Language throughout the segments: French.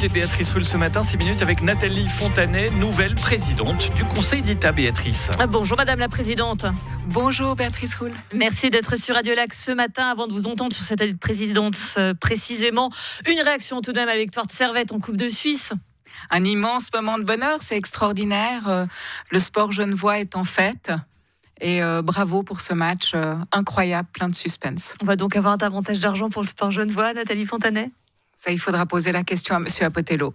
et Béatrice Rulle ce matin, 6 minutes avec Nathalie Fontanet, nouvelle présidente du Conseil d'État. Béatrice. Bonjour Madame la Présidente. Bonjour Béatrice Rulle. Merci d'être sur Radio Lac ce matin. Avant de vous entendre sur cette présidence précisément, une réaction tout de même à la victoire de Servette en Coupe de Suisse. Un immense moment de bonheur, c'est extraordinaire. Le sport genevois est en fête. Et bravo pour ce match incroyable, plein de suspense. On va donc avoir davantage d'argent pour le sport genevois, Nathalie Fontanet ? Ça, il faudra poser la question à Monsieur Apotello.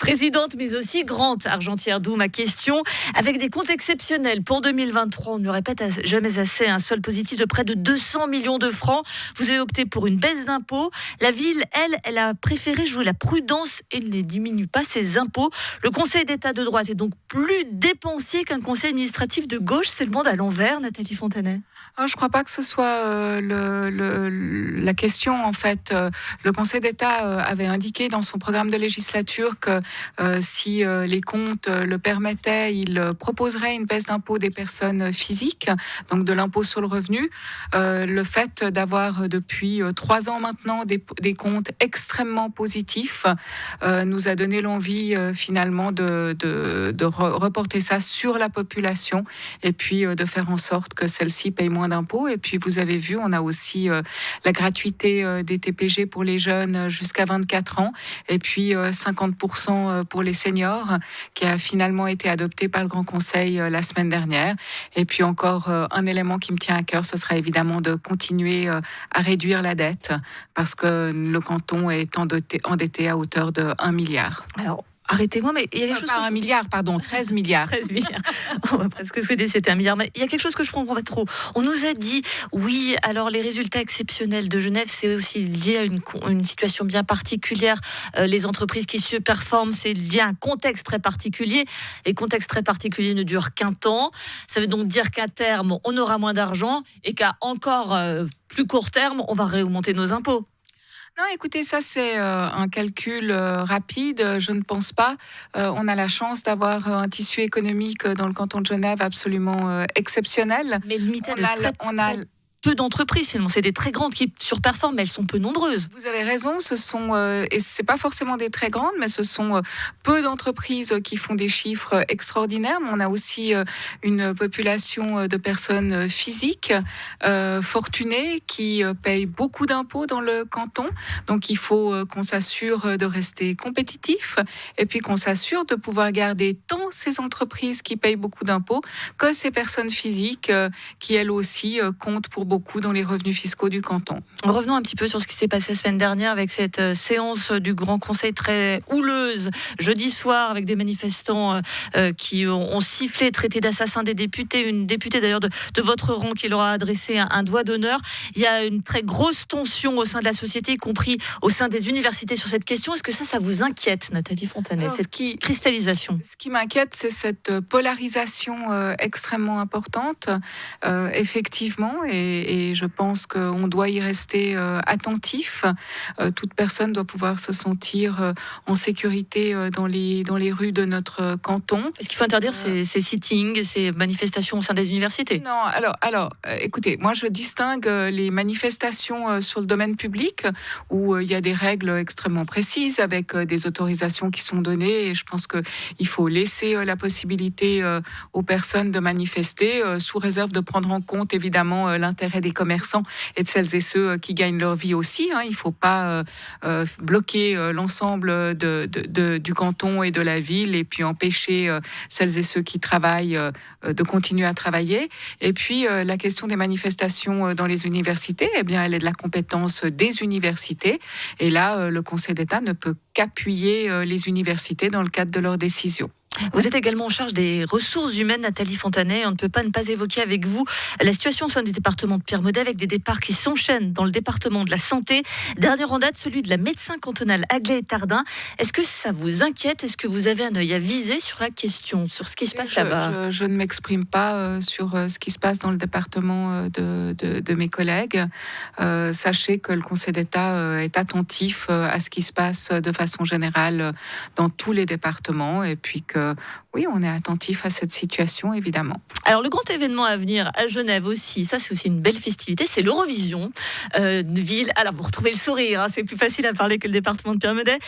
Présidente, mais aussi grande argentière, d'où ma question. Avec des comptes exceptionnels pour 2023, on ne le répète jamais assez, un solde positif de près de 200 millions de francs. Vous avez opté pour une baisse d'impôts. La ville, elle a préféré jouer la prudence et ne diminue pas ses impôts. Le Conseil d'État de droite est donc plus dépensier qu'un conseil administratif de gauche. C'est le monde à l'envers, Nathalie Fontanet. Je ne crois pas que ce soit la question. En fait, le Conseil d'État avait indiqué dans son programme de législature que si les comptes le permettaient, il proposerait une baisse d'impôt des personnes physiques, donc de l'impôt sur le revenu. Le fait d'avoir depuis 3 ans maintenant des comptes extrêmement positifs nous a donné l'envie finalement de reporter ça sur la population et puis de faire en sorte que celle-ci paye moins d'impôts. Et puis vous avez vu, on a aussi la gratuité des TPG pour les jeunes jusqu'à 24 ans et puis 50% pour les seniors qui a finalement été adopté par le Grand Conseil la semaine dernière. Et puis encore un élément qui me tient à cœur, ce sera évidemment de continuer à réduire la dette parce que le canton est endetté à hauteur de 1 milliard. Alors, arrêtez-moi, mais il y a quelque chose. Pas 1 milliard, pardon, 13 milliards. 13 milliards. On va presque souhaiter c'était 1 milliard. Mais il y a quelque chose que je ne comprends pas trop. On nous a dit, oui, alors les résultats exceptionnels de Genève, c'est aussi lié à une situation bien particulière. Les entreprises qui surperforment, c'est lié à un contexte très particulier. Et le contexte très particulier ne dure qu'un temps. Ça veut donc dire qu'à terme, on aura moins d'argent et qu'à encore plus court terme, on va réaugmenter nos impôts. Non, écoutez, ça c'est un calcul rapide. Je ne pense pas. On a la chance d'avoir un tissu économique dans le canton de Genève absolument exceptionnel. Mais limité on a peu d'entreprises, finalement. C'est des très grandes qui surperforment, mais elles sont peu nombreuses. Vous avez raison, ce sont, et c'est pas forcément des très grandes, mais ce sont peu d'entreprises qui font des chiffres extraordinaires. Mais on a aussi une population de personnes physiques, fortunées, qui payent beaucoup d'impôts dans le canton. Donc il faut qu'on s'assure de rester compétitif, et puis qu'on s'assure de pouvoir garder tant ces entreprises qui payent beaucoup d'impôts que ces personnes physiques qui, elles aussi, comptent pour beaucoup dans les revenus fiscaux du canton. Revenons un petit peu sur ce qui s'est passé la semaine dernière avec cette séance du Grand Conseil très houleuse, jeudi soir, avec des manifestants qui ont sifflé, traité d'assassins des députés, une députée d'ailleurs de votre rang qui leur a adressé un doigt d'honneur. Il y a une très grosse tension au sein de la société, y compris au sein des universités sur cette question. Est-ce que ça vous inquiète, Nathalie Fontanet, cette cristallisation ? Ce qui m'inquiète, c'est cette polarisation extrêmement importante, effectivement, et je pense qu'on doit y rester attentif. Toute personne doit pouvoir se sentir en sécurité dans les rues de notre canton. Est-ce qu'il faut interdire ces sittings, ces manifestations au sein des universités ? Non, alors, écoutez, moi je distingue les manifestations sur le domaine public où il y a des règles extrêmement précises avec des autorisations qui sont données, et je pense qu'il faut laisser la possibilité aux personnes de manifester sous réserve de prendre en compte évidemment l'intérêt des commerçants et de celles et ceux qui gagnent leur vie aussi. Il ne faut pas bloquer l'ensemble du canton et de la ville et puis empêcher celles et ceux qui travaillent de continuer à travailler. Et puis la question des manifestations dans les universités, eh bien, elle est de la compétence des universités. Et là, le Conseil d'État ne peut qu'appuyer les universités dans le cadre de leurs décisions. Vous êtes également en charge des ressources humaines, Nathalie Fontanet. On ne peut pas ne pas évoquer avec vous la situation au sein du département de Pierre-Maudet avec des départs qui s'enchaînent dans le département de la santé. Dernier en date, celui de la médecin cantonale Aglaé-Tardin. Est-ce que ça vous inquiète ? Est-ce que vous avez un œil à viser sur la question, sur ce qui se passe là-bas ? Je ne m'exprime pas sur ce qui se passe dans le département de mes collègues. Sachez que le Conseil d'État est attentif à ce qui se passe de façon générale dans tous les départements et puis que oui, on est attentif à cette situation, évidemment. Alors, le grand événement à venir à Genève aussi, ça c'est aussi une belle festivité, c'est l'Eurovision. Ville. Alors, vous retrouvez le sourire, hein, c'est plus facile à parler que le département de Pierre-Médé.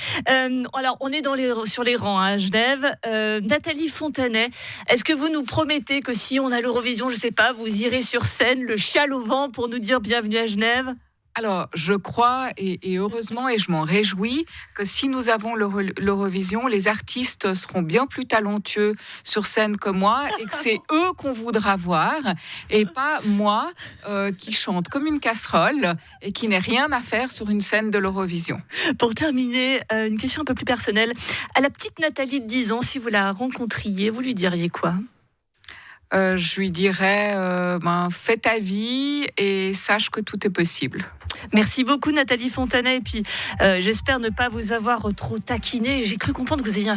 Alors, on est sur les rangs à Genève. Nathalie Fontanet, est-ce que vous nous promettez que si on a l'Eurovision, je sais pas, vous irez sur scène, le châle au vent pour nous dire bienvenue à Genève? Alors, je crois, et heureusement, et je m'en réjouis, que si nous avons l'Eurovision, les artistes seront bien plus talentueux sur scène que moi, et que c'est eux qu'on voudra voir, et pas moi qui chante comme une casserole et qui n'ai rien à faire sur une scène de l'Eurovision. Pour terminer, une question un peu plus personnelle. À la petite Nathalie de 10 ans, si vous la rencontriez, vous lui diriez quoi ? Je lui dirais, fais ta vie et sache que tout est possible. Merci beaucoup Nathalie Fontanet, et puis j'espère ne pas vous avoir trop taquiné. J'ai cru comprendre que vous aviez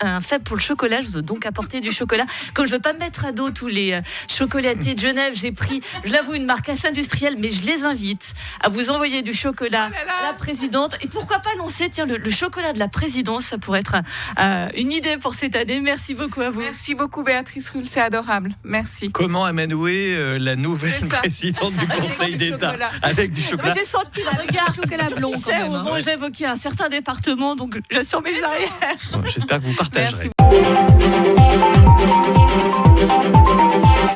un faible pour le chocolat, je vous ai donc apporté du chocolat. Comme je ne veux pas me mettre à dos tous les chocolatiers de Genève, j'ai pris, je l'avoue, une marque assez industrielle, mais je les invite à vous envoyer du chocolat à la présidente. Et pourquoi pas lancer le chocolat de la présidence, ça pourrait être une idée pour cette année. Merci beaucoup à vous. Merci beaucoup Béatrice Rulle, c'est adorable. Merci. Comment amadouer la nouvelle présidente du Conseil d'État avec du chocolat? J'ai senti le regard chocolat blond quand même. Au moment où j'évoquais un certain département, donc j'assure mes arrières. J'espère que vous partagerez. Merci.